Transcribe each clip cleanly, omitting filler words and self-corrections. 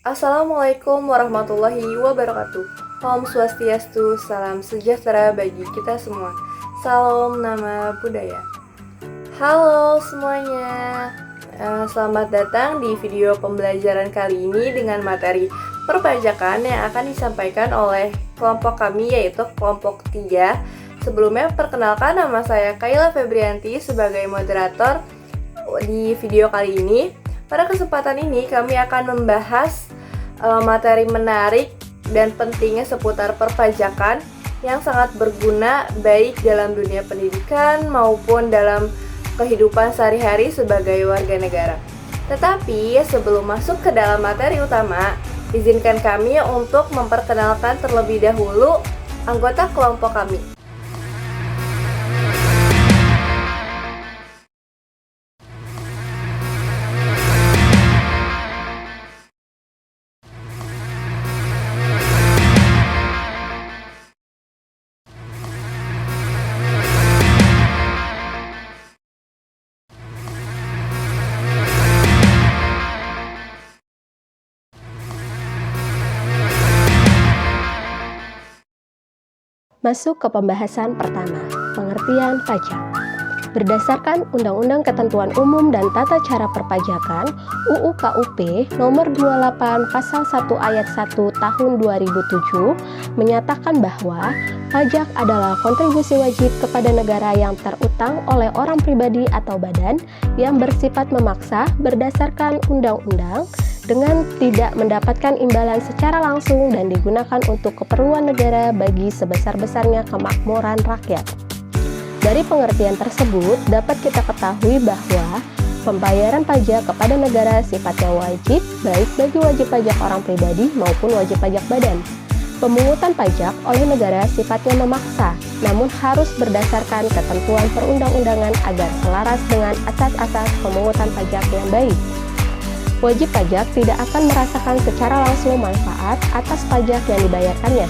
Assalamualaikum warahmatullahi wabarakatuh. Om Swastiastu, salam sejahtera bagi kita semua. Salam nama budaya. Halo semuanya, selamat datang di video pembelajaran kali ini dengan materi perpajakan yang akan disampaikan oleh kelompok kami, yaitu kelompok 3. Sebelumnya perkenalkan, nama saya Kayla Febrianti sebagai moderator di video kali ini. Pada kesempatan ini kami akan membahas materi menarik dan pentingnya seputar perpajakan yang sangat berguna baik dalam dunia pendidikan maupun dalam kehidupan sehari-hari sebagai warga negara. Tetapi sebelum masuk ke dalam materi utama, izinkan kami untuk memperkenalkan terlebih dahulu anggota kelompok kami. Masuk ke pembahasan pertama, pengertian pajak. Berdasarkan Undang-Undang Ketentuan Umum dan Tata Cara Perpajakan UU KUP Nomor 28 Pasal 1 Ayat 1 Tahun 2007 menyatakan bahwa pajak adalah kontribusi wajib kepada negara yang terutang oleh orang pribadi atau badan yang bersifat memaksa berdasarkan undang-undang dengan tidak mendapatkan imbalan secara langsung dan digunakan untuk keperluan negara bagi sebesar-besarnya kemakmuran rakyat. Dari pengertian tersebut, dapat kita ketahui bahwa pembayaran pajak kepada negara sifatnya wajib, baik bagi wajib pajak orang pribadi maupun wajib pajak badan. Pemungutan pajak oleh negara sifatnya memaksa, namun harus berdasarkan ketentuan perundang-undangan agar selaras dengan asas-asas pemungutan pajak yang baik. Wajib pajak tidak akan merasakan secara langsung manfaat atas pajak yang dibayarkannya.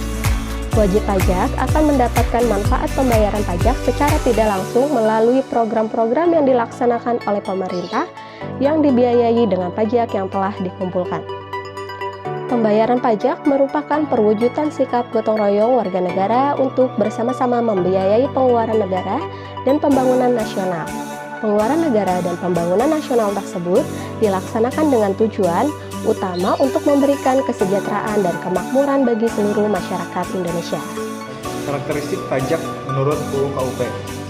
Wajib pajak akan mendapatkan manfaat pembayaran pajak secara tidak langsung melalui program-program yang dilaksanakan oleh pemerintah yang dibiayai dengan pajak yang telah dikumpulkan. Pembayaran pajak merupakan perwujudan sikap gotong royong warga negara untuk bersama-sama membiayai pengeluaran negara dan pembangunan nasional. Pengeluaran negara dan pembangunan nasional tersebut dilaksanakan dengan tujuan utama untuk memberikan kesejahteraan dan kemakmuran bagi seluruh masyarakat Indonesia. Karakteristik pajak menurut UU KUP,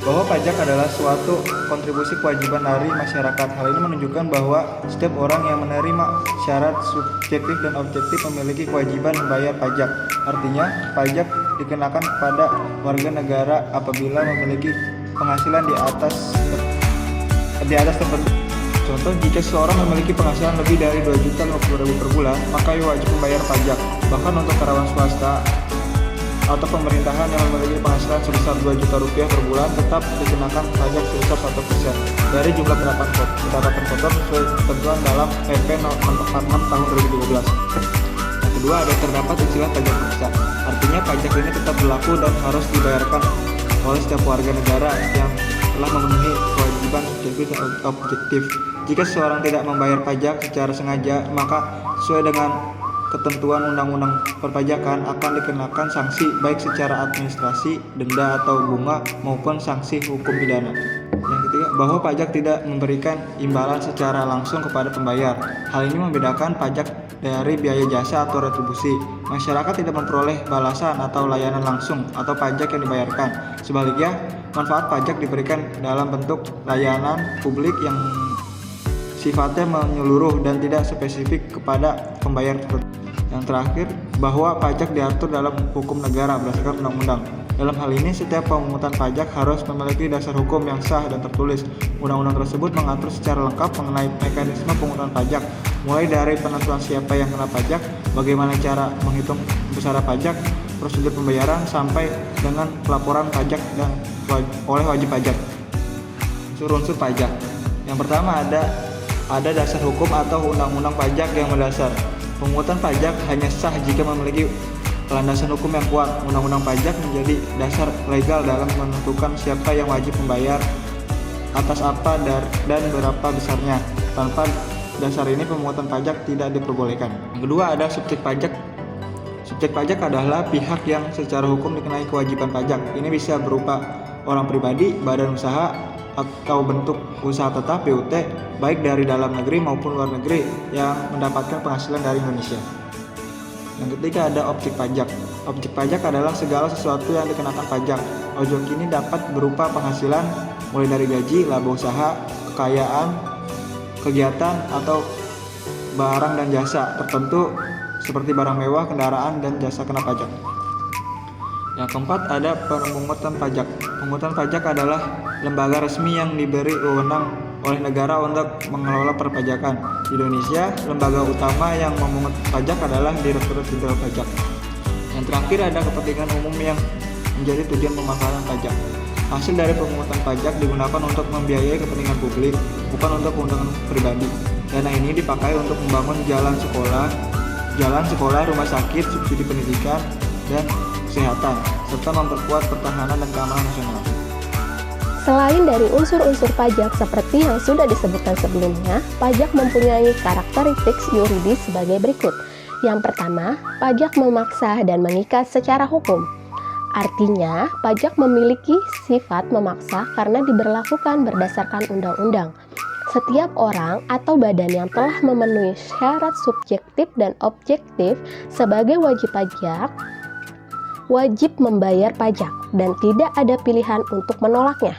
bahwa pajak adalah suatu kontribusi kewajiban dari masyarakat. Hal ini menunjukkan bahwa setiap orang yang menerima syarat subjektif dan objektif memiliki kewajiban membayar pajak. Artinya, pajak dikenakan kepada warga negara apabila memiliki penghasilan di atas tertentu. Contoh, jika seseorang memiliki penghasilan lebih dari Rp2.050.000 per bulan, maka ia wajib membayar pajak. Bahkan untuk karyawan swasta atau pemerintahan yang memiliki penghasilan sebesar Rp2.000.000 per bulan tetap dikenakan pajak sebesar 1% dari jumlah pendapatan kotor sesuai ketentuan dalam PP No. 46 Tahun 2012. Yang kedua, ada terdapat istilah pajak paksa. Artinya pajak ini tetap berlaku dan harus dibayarkan oleh setiap warga negara yang telah memenuhi kewajiban subjektif dan objektif. Jika seseorang tidak membayar pajak secara sengaja, maka sesuai dengan ketentuan Undang-Undang Perpajakan akan dikenakan sanksi baik secara administrasi, denda atau bunga maupun sanksi hukum pidana. Yang ketiga, bahwa pajak tidak memberikan imbalan secara langsung kepada pembayar. Hal ini membedakan pajak dari biaya jasa atau retribusi. Masyarakat tidak memperoleh balasan atau layanan langsung atau pajak yang dibayarkan. Sebaliknya, manfaat pajak diberikan dalam bentuk layanan publik yang sifatnya menyeluruh dan tidak spesifik kepada pembayar. Yang terakhir, bahwa pajak diatur dalam hukum negara berdasarkan undang-undang. Dalam hal ini, setiap pemungutan pajak harus memiliki dasar hukum yang sah dan tertulis. Undang-undang tersebut mengatur secara lengkap mengenai mekanisme pemungutan pajak, mulai dari penentuan siapa yang kena pajak, bagaimana cara menghitung besaran pajak, prosedur pembayaran, sampai dengan pelaporan pajak dan oleh wajib pajak. Unsur-unsur pajak. Yang pertama ada dasar hukum atau undang-undang pajak yang mendasar. Pemungutan pajak hanya sah jika memiliki landasan hukum yang kuat. Undang-undang pajak menjadi dasar legal dalam menentukan siapa yang wajib membayar, atas apa dan berapa besarnya. Tanpa dasar ini pemungutan pajak tidak diperbolehkan. Yang kedua ada subjek pajak. Subjek pajak adalah pihak yang secara hukum dikenai kewajiban pajak. Ini bisa berupa orang pribadi, badan usaha, atau bentuk usaha tetap BUT, baik dari dalam negeri maupun luar negeri yang mendapatkan penghasilan dari Indonesia. Yang ketiga ada objek pajak. Objek pajak adalah segala sesuatu yang dikenakan pajak. Objek ini dapat berupa penghasilan mulai dari gaji, laba usaha, kekayaan, kegiatan, atau barang dan jasa tertentu seperti barang mewah, kendaraan, dan jasa kena pajak. Yang keempat ada pemungutan pajak. Pemungutan pajak adalah lembaga resmi yang diberi wewenang oleh negara untuk mengelola perpajakan. Di Indonesia, lembaga utama yang memungut pajak adalah Direktorat Jenderal Pajak. Yang terakhir ada kepentingan umum yang menjadi tujuan pemanfaatan pajak. Hasil dari pemungutan pajak digunakan untuk membiayai kepentingan publik, bukan untuk keuntungan pribadi. Dana ini dipakai untuk membangun jalan sekolah, rumah sakit, subsidi pendidikan, dan kesehatan, serta memperkuat pertahanan dan keamanan nasional. Selain dari unsur-unsur pajak seperti yang sudah disebutkan sebelumnya, pajak mempunyai karakteristik yuridis sebagai berikut. Yang pertama, pajak memaksa dan mengikat secara hukum. Artinya, pajak memiliki sifat memaksa karena diberlakukan berdasarkan undang-undang. Setiap orang atau badan yang telah memenuhi syarat subjektif dan objektif sebagai wajib pajak, wajib membayar pajak dan tidak ada pilihan untuk menolaknya.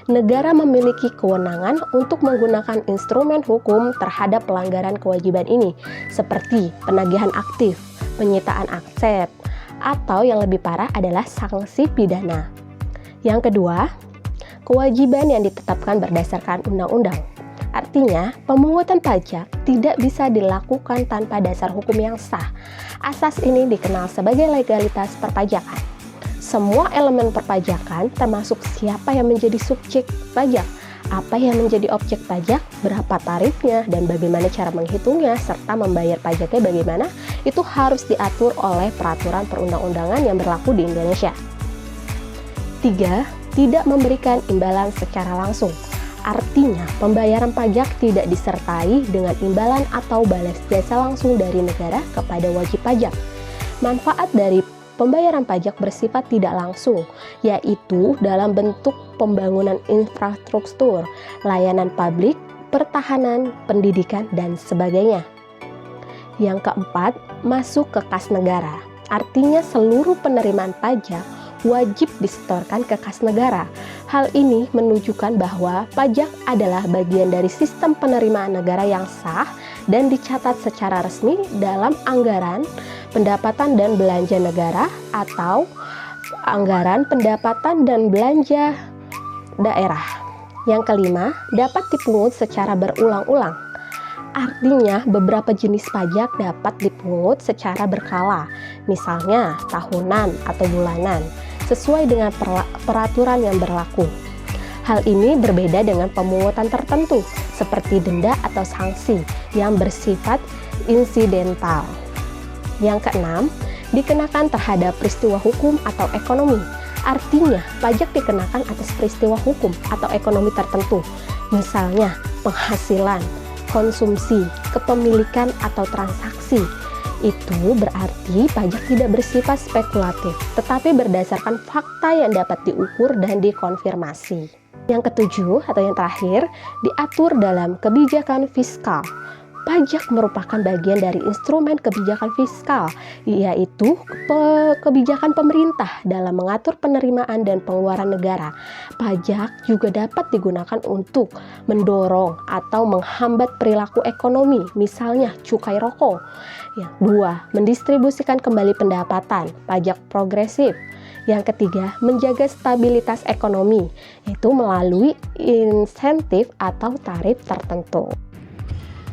Negara memiliki kewenangan untuk menggunakan instrumen hukum terhadap pelanggaran kewajiban ini, seperti penagihan aktif, penyitaan aset, atau yang lebih parah adalah sanksi pidana. Yang kedua, kewajiban yang ditetapkan berdasarkan undang-undang. Artinya, pemungutan pajak tidak bisa dilakukan tanpa dasar hukum yang sah. Asas ini dikenal sebagai legalitas perpajakan. Semua elemen perpajakan termasuk siapa yang menjadi subjek pajak, apa yang menjadi objek pajak, berapa tarifnya, dan bagaimana cara menghitungnya, serta membayar pajaknya bagaimana, itu harus diatur oleh peraturan perundang-undangan yang berlaku di Indonesia. 3. Tidak memberikan imbalan secara langsung. Artinya, pembayaran pajak tidak disertai dengan imbalan atau balas jasa langsung dari negara kepada wajib pajak. Manfaat dari pembayaran pajak bersifat tidak langsung, yaitu dalam bentuk pembangunan infrastruktur, layanan publik, pertahanan, pendidikan, dan sebagainya. Yang keempat, masuk ke kas negara. Artinya seluruh penerimaan pajak wajib disetorkan ke kas negara. Hal ini menunjukkan bahwa pajak adalah bagian dari sistem penerimaan negara yang sah dan dicatat secara resmi dalam anggaran pendapatan dan belanja negara atau anggaran pendapatan dan belanja daerah. Yang kelima, dapat dipungut secara berulang-ulang. Artinya, beberapa jenis pajak dapat dipungut secara berkala, misalnya tahunan atau bulanan, sesuai dengan peraturan yang berlaku. Hal ini berbeda dengan pemungutan tertentu, seperti denda atau sanksi, yang bersifat insidental. Yang keenam, dikenakan terhadap peristiwa hukum atau ekonomi. Artinya, pajak dikenakan atas peristiwa hukum atau ekonomi tertentu, misalnya penghasilan, konsumsi, kepemilikan, atau transaksi. Itu berarti pajak tidak bersifat spekulatif, tetapi berdasarkan fakta yang dapat diukur dan dikonfirmasi. Yang ketujuh atau yang terakhir, diatur dalam kebijakan fiskal. Pajak merupakan bagian dari instrumen kebijakan fiskal, yaitu kebijakan pemerintah dalam mengatur penerimaan dan pengeluaran negara. Pajak juga dapat digunakan untuk mendorong atau menghambat perilaku ekonomi, misalnya cukai rokok. Yang kedua, mendistribusikan kembali pendapatan, pajak progresif. Yang ketiga, menjaga stabilitas ekonomi, yaitu melalui insentif atau tarif tertentu.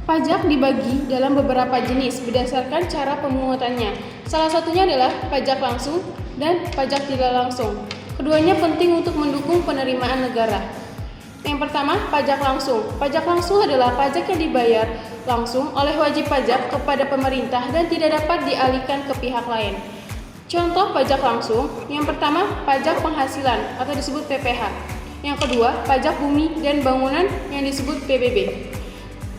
Pajak dibagi dalam beberapa jenis berdasarkan cara pemungutannya. Salah satunya adalah pajak langsung dan pajak tidak langsung. Keduanya penting untuk mendukung penerimaan negara. Yang pertama, pajak langsung. Pajak langsung adalah pajak yang dibayar langsung oleh wajib pajak kepada pemerintah dan tidak dapat dialihkan ke pihak lain. Contoh pajak langsung, yang pertama, pajak penghasilan atau disebut PPH. Yang kedua, pajak bumi dan bangunan yang disebut PBB.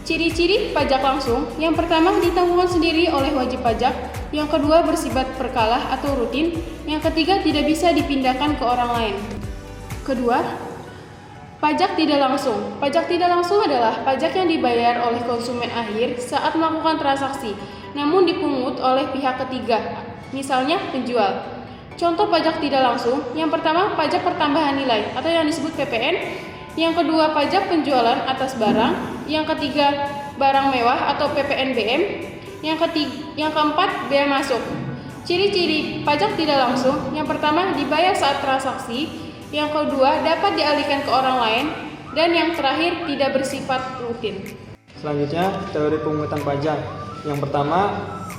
Ciri-ciri pajak langsung, yang pertama ditanggung sendiri oleh wajib pajak, yang kedua bersifat berkala atau rutin, yang ketiga tidak bisa dipindahkan ke orang lain. Kedua, pajak tidak langsung. Pajak tidak langsung adalah pajak yang dibayar oleh konsumen akhir saat melakukan transaksi, namun dipungut oleh pihak ketiga, misalnya penjual. Contoh pajak tidak langsung, yang pertama pajak pertambahan nilai atau yang disebut PPN, yang kedua pajak penjualan atas barang, yang ketiga barang mewah atau PPNBM, yang keempat bea masuk. Ciri-ciri pajak tidak langsung, yang pertama dibayar saat transaksi, yang kedua dapat dialihkan ke orang lain, dan yang terakhir tidak bersifat rutin. Selanjutnya, teori pungutan pajak. Yang pertama,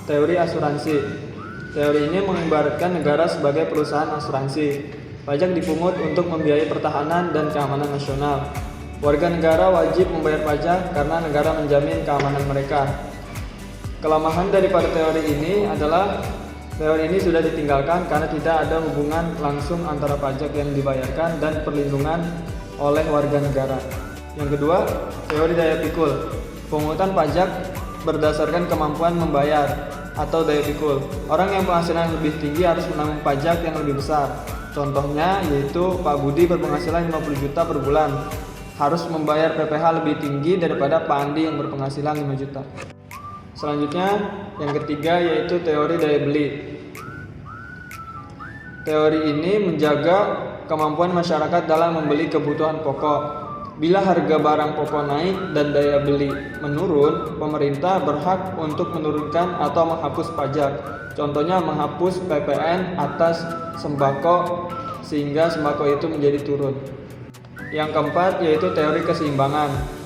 teori asuransi. Teori ini mengibaratkan negara sebagai perusahaan asuransi. Pajak dipungut untuk membiayai pertahanan dan keamanan nasional. Warga negara wajib membayar pajak karena negara menjamin keamanan mereka. Kelemahan daripada teori ini adalah teori ini sudah ditinggalkan karena tidak ada hubungan langsung antara pajak yang dibayarkan dan perlindungan oleh warga negara. Yang kedua, teori daya pikul. Pungutan pajak berdasarkan kemampuan membayar atau daya pikul. Orang yang penghasilan lebih tinggi harus menanggung pajak yang lebih besar. Contohnya yaitu Pak Budi berpenghasilan 50 juta per bulan, harus membayar PPh lebih tinggi daripada Pak Andi yang berpenghasilan 5 juta. Selanjutnya, yang ketiga yaitu teori daya beli. Teori ini menjaga kemampuan masyarakat dalam membeli kebutuhan pokok. Bila harga barang pokok naik dan daya beli menurun, pemerintah berhak untuk menurunkan atau menghapus pajak. Contohnya menghapus PPN atas sembako sehingga sembako itu menjadi turun. Yang keempat yaitu teori keseimbangan.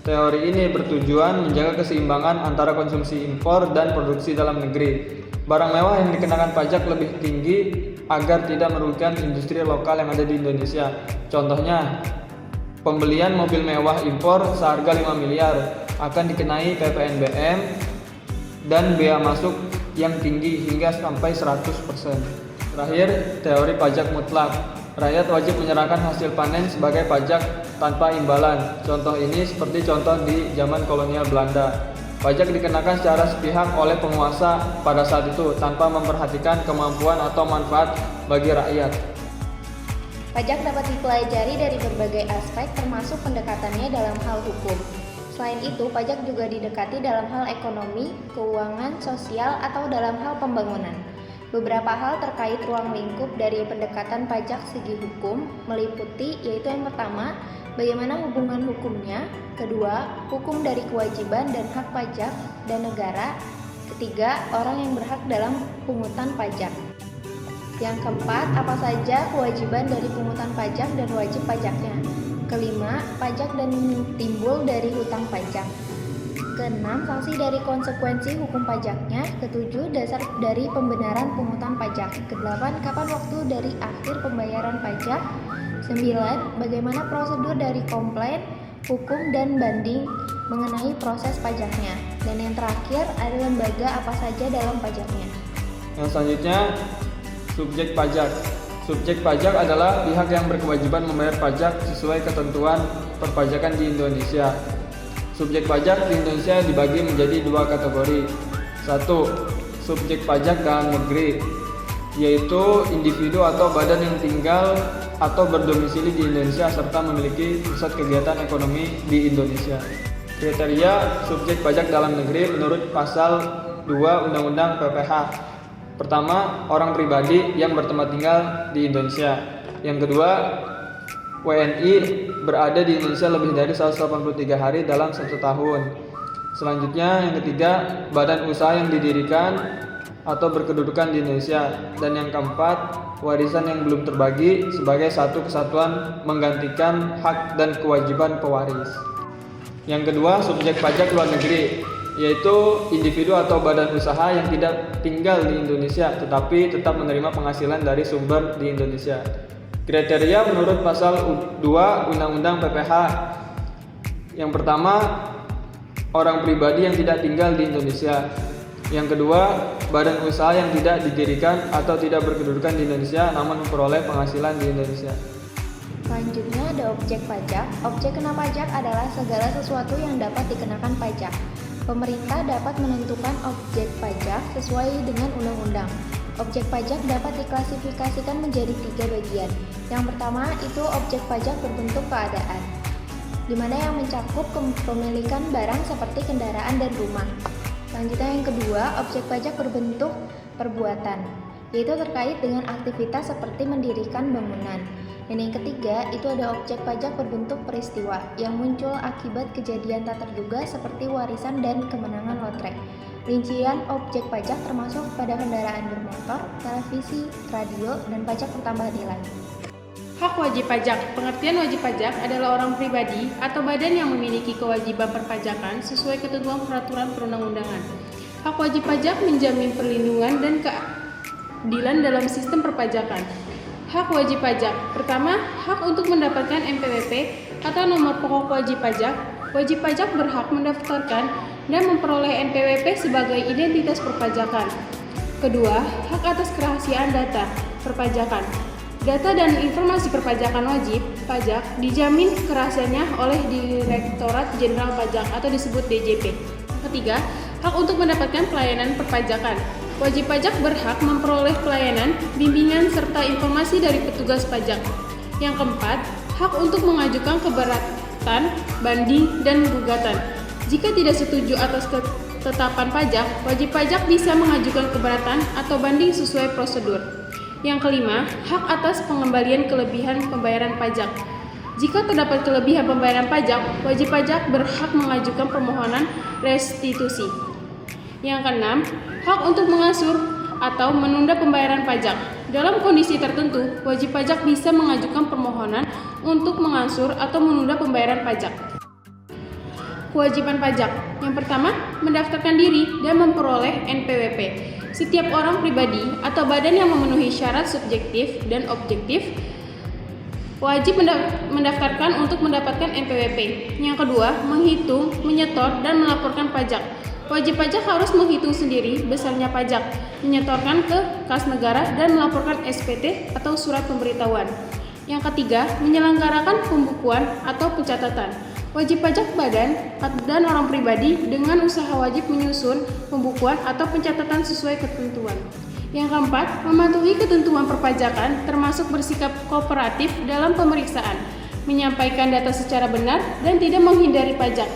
Teori ini bertujuan menjaga keseimbangan antara konsumsi impor dan produksi dalam negeri. Barang mewah yang dikenakan pajak lebih tinggi agar tidak merugikan industri lokal yang ada di Indonesia. Contohnya, pembelian mobil mewah impor seharga 5 miliar akan dikenai PPNBM dan bea masuk yang tinggi hingga sampai 100%. Terakhir, teori pajak mutlak. Rakyat wajib menyerahkan hasil panen sebagai pajak tanpa imbalan. Contoh ini seperti contoh di zaman kolonial Belanda. Pajak dikenakan secara sepihak oleh penguasa pada saat itu tanpa memperhatikan kemampuan atau manfaat bagi rakyat. Pajak dapat dipelajari dari berbagai aspek termasuk pendekatannya dalam hal hukum. Selain itu, pajak juga didekati dalam hal ekonomi, keuangan, sosial, atau dalam hal pembangunan. Beberapa hal terkait ruang lingkup dari pendekatan pajak segi hukum meliputi yaitu yang pertama, bagaimana hubungan hukumnya, kedua, hukum dari kewajiban dan hak pajak dan negara, ketiga, orang yang berhak dalam pungutan pajak. Yang keempat, apa saja kewajiban dari pungutan pajak dan wajib pajaknya. Kelima, pajak dan timbul dari hutang pajak. Keenam, sanksi dari konsekuensi hukum pajaknya. Ketujuh, dasar dari pembenaran pungutan pajak. Kedelapan, kapan waktu dari akhir pembayaran pajak. 9. Bagaimana prosedur dari komplain, hukum, dan banding mengenai proses pajaknya. Dan yang terakhir, ada lembaga apa saja dalam pajaknya. Yang selanjutnya, subjek pajak. Subjek pajak adalah pihak yang berkewajiban membayar pajak sesuai ketentuan perpajakan di Indonesia. Subjek pajak di Indonesia dibagi menjadi dua kategori. Satu, subjek pajak dalam negeri, yaitu individu atau badan yang tinggal atau berdomisili di Indonesia serta memiliki pusat kegiatan ekonomi di Indonesia. Kriteria subjek pajak dalam negeri menurut pasal 2 Undang-Undang PPh. Pertama, orang pribadi yang bertempat tinggal di Indonesia. Yang kedua, WNI berada di Indonesia lebih dari 183 hari dalam 1 tahun. Selanjutnya, yang ketiga, badan usaha yang didirikan atau berkedudukan di Indonesia. Dan yang keempat, warisan yang belum terbagi sebagai satu kesatuan menggantikan hak dan kewajiban pewaris. Yang kedua, subjek pajak luar negeri, yaitu individu atau badan usaha yang tidak tinggal di Indonesia tetapi tetap menerima penghasilan dari sumber di Indonesia. Kriteria menurut pasal 2 Undang-Undang PPh. Yang pertama, orang pribadi yang tidak tinggal di Indonesia. Yang kedua, badan usaha yang tidak didirikan atau tidak berkedudukan di Indonesia namun memperoleh penghasilan di Indonesia. Selanjutnya ada objek pajak. Objek kena pajak adalah segala sesuatu yang dapat dikenakan pajak. Pemerintah dapat menentukan objek pajak sesuai dengan undang-undang. Objek pajak dapat diklasifikasikan menjadi 3 bagian. Yang pertama itu objek pajak berbentuk keadaan, di mana yang mencakup kepemilikan barang seperti kendaraan dan rumah. Selanjutnya yang kedua, objek pajak berbentuk perbuatan, yaitu terkait dengan aktivitas seperti mendirikan bangunan. Dan yang ketiga, itu ada objek pajak berbentuk peristiwa yang muncul akibat kejadian tak terduga seperti warisan dan kemenangan lotre. Rincian objek pajak termasuk pada kendaraan bermotor, televisi, radio, dan pajak pertambahan nilai. Hak wajib pajak. Pengertian wajib pajak adalah orang pribadi atau badan yang memiliki kewajiban perpajakan sesuai ketentuan peraturan perundang-undangan. Hak wajib pajak menjamin perlindungan dan keadilan dalam sistem perpajakan. Hak wajib pajak. Pertama, hak untuk mendapatkan NPWP atau nomor pokok wajib pajak. Wajib pajak berhak mendaftarkan dan memperoleh NPWP sebagai identitas perpajakan. Kedua, hak atas kerahasiaan data perpajakan. Data dan informasi perpajakan wajib pajak dijamin kerahasiaannya oleh Direktorat Jenderal Pajak atau disebut DJP. Ketiga, hak untuk mendapatkan pelayanan perpajakan. Wajib pajak berhak memperoleh pelayanan, bimbingan, serta informasi dari petugas pajak. Yang keempat, hak untuk mengajukan keberatan, banding, dan gugatan. Jika tidak setuju atas ketetapan pajak, wajib pajak bisa mengajukan keberatan atau banding sesuai prosedur. Yang kelima, hak atas pengembalian kelebihan pembayaran pajak. Jika terdapat kelebihan pembayaran pajak, wajib pajak berhak mengajukan permohonan restitusi. Yang keenam, hak untuk mengasur atau menunda pembayaran pajak. Dalam kondisi tertentu, wajib pajak bisa mengajukan permohonan untuk mengasur atau menunda pembayaran pajak. Kewajiban pajak. Yang pertama, mendaftarkan diri dan memperoleh NPWP. Setiap orang pribadi atau badan yang memenuhi syarat subjektif dan objektif wajib mendaftarkan untuk mendapatkan NPWP. Yang kedua, menghitung, menyetor, dan melaporkan pajak. Wajib pajak harus menghitung sendiri besarnya pajak, menyetorkan ke kas negara, dan melaporkan SPT atau surat pemberitahuan. Yang ketiga, menyelenggarakan pembukuan atau pencatatan. Wajib pajak badan dan orang pribadi dengan usaha wajib menyusun pembukuan atau pencatatan sesuai ketentuan. Yang keempat, mematuhi ketentuan perpajakan termasuk bersikap kooperatif dalam pemeriksaan, menyampaikan data secara benar dan tidak menghindari pajak.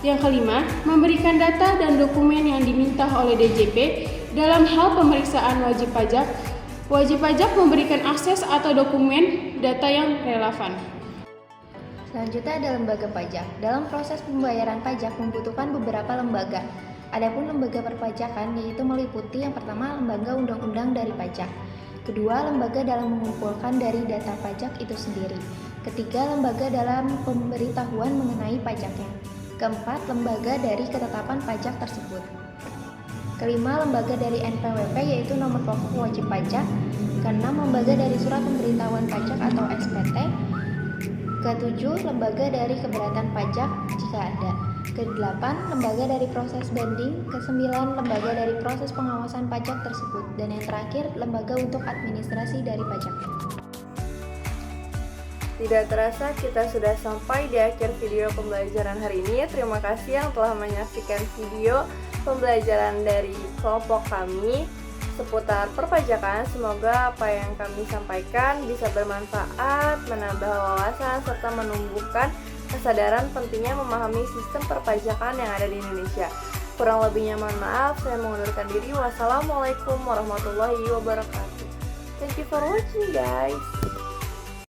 Yang kelima, memberikan data dan dokumen yang diminta oleh DJP dalam hal pemeriksaan wajib pajak. Wajib pajak memberikan akses atau dokumen data yang relevan. Selanjutnya ada lembaga pajak. Dalam proses pembayaran pajak membutuhkan beberapa lembaga. Adapun lembaga perpajakan yaitu meliputi yang pertama lembaga undang-undang dari pajak. Kedua, lembaga dalam mengumpulkan dari data pajak itu sendiri. Ketiga, lembaga dalam pemberitahuan mengenai pajaknya. Keempat, lembaga dari ketetapan pajak tersebut. Kelima, lembaga dari NPWP yaitu nomor pokok wajib pajak. Keenam, lembaga dari surat pemberitahuan pajak atau SPT. Ketujuh, lembaga dari keberatan pajak jika ada. Kedelapan, lembaga dari proses banding. Kesembilan, lembaga dari proses pengawasan pajak tersebut. Dan yang terakhir, lembaga untuk administrasi dari pajak. Tidak terasa kita sudah sampai di akhir video pembelajaran hari ini. Terima kasih yang telah menyaksikan video pembelajaran dari kelompok kami seputar perpajakan. Semoga apa yang kami sampaikan bisa bermanfaat, menambah wawasan, serta menumbuhkan kesadaran pentingnya memahami sistem perpajakan yang ada di Indonesia. Kurang lebihnya mohon maaf, saya mengundurkan diri. Wassalamualaikum warahmatullahi wabarakatuh. Thank you for watching guys.